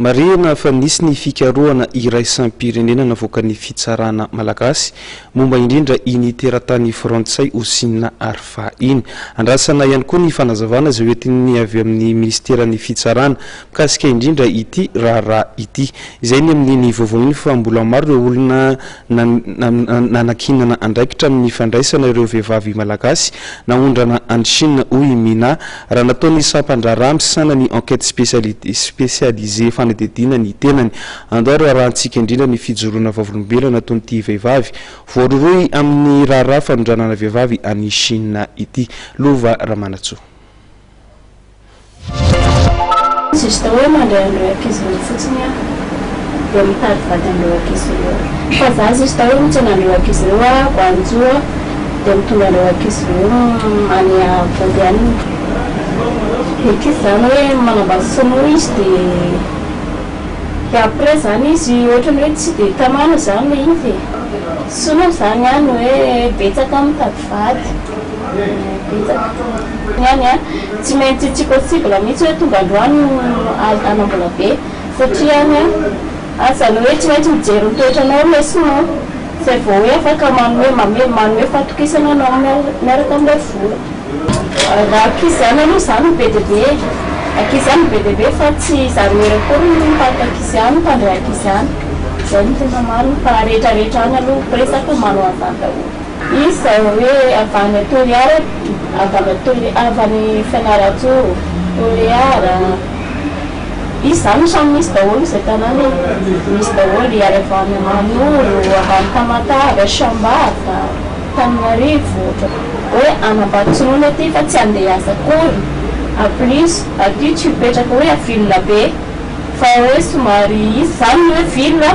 marina fa nisy ny fikarohana iraisampirenena navoaka ny fitsarana malagasy momba indrindra iny teratany frantsay osina arfa iny andrasana ihany koa ny fanazavana izay hoentiny avy amin'ny ministeran'ny fitsarana mikasika indrindra ity raharaha ity izay ny amin'ny vaovao iny fa mbola maro ireo olona nanakinana andraikitra amin'ny fandraisana ireo vehivavy malagasy naondrana any Chine hoy mina raha nataony sampandrarah misana ny enquête spécialisée fanadidina ny tenany andao arahantsika indrindra ny fijoroana vavolombelona nataony ity vehivavy voaroroy amin'ny raharaha fanondranana vehivavy any Chine ity lova Ramanatsoa. Juste hoe mandray andreo ankizy fotsiny dia mitady vady andreo ankizy ireo fa za juste hoe mitsena andreo ankizy ireo goanjoa dia mitondra andreo ankizy ireo any avadianiny ankizy zany hoe manambady sono izy dia après zany izy ohatrany hoe tsy dia tamana zany izy sono zany any hoe betsaka mitady vady betsaka tsy maintsy tsy possible mihitsy hoe tonga androany anambola be satria any azany hoe tsy maintsy mijery mitoetranao le sono zay vao hoe afaka manome fatokisana anao miaraka amin'ilay vola raha ankizy zany aloha zany be dia be ankizy zany be dia be fa tsy zany hoe rakory mipata ankizy any mpandray ankizy any zay no tena marina fa rehetrarehetra any aloha presaka manao an'izany daholo izy hoe avany atoliara avany fianarantsoa toliara izy zany samy misy daholo izay tanàna misy daholo iary avany Manoro avany Tamatave Sambava Tananarivo hoe anambaditsonoana aty fa tsy andeha asa akory en plus aty tsy mipetraka hoe avila be fa hoe somary izy zany hoe villa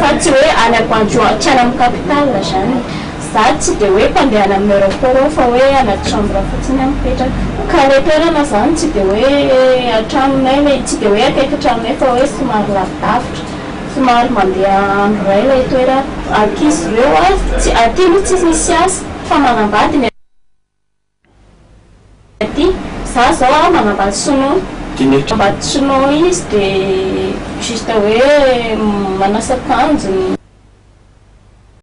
fa tsy hoe any Amboanjoa tsy any amin'ny capitale zany za tsy dia hoe mpandehana amin'ny aéroport fa hoe anaty chambre fotsiny mipetraka ka le toerana zany tsy dia hoe atranonay lay tsy dia hoe akaiky atranonay fa hoe somary lavidavitra somary mandeha andro ray lay toerana ankizy ireo tsy aty no tsy misy asa fa manambady ny aty za zao manambady sono manambady sono izy dia juste hoe manasa akanjo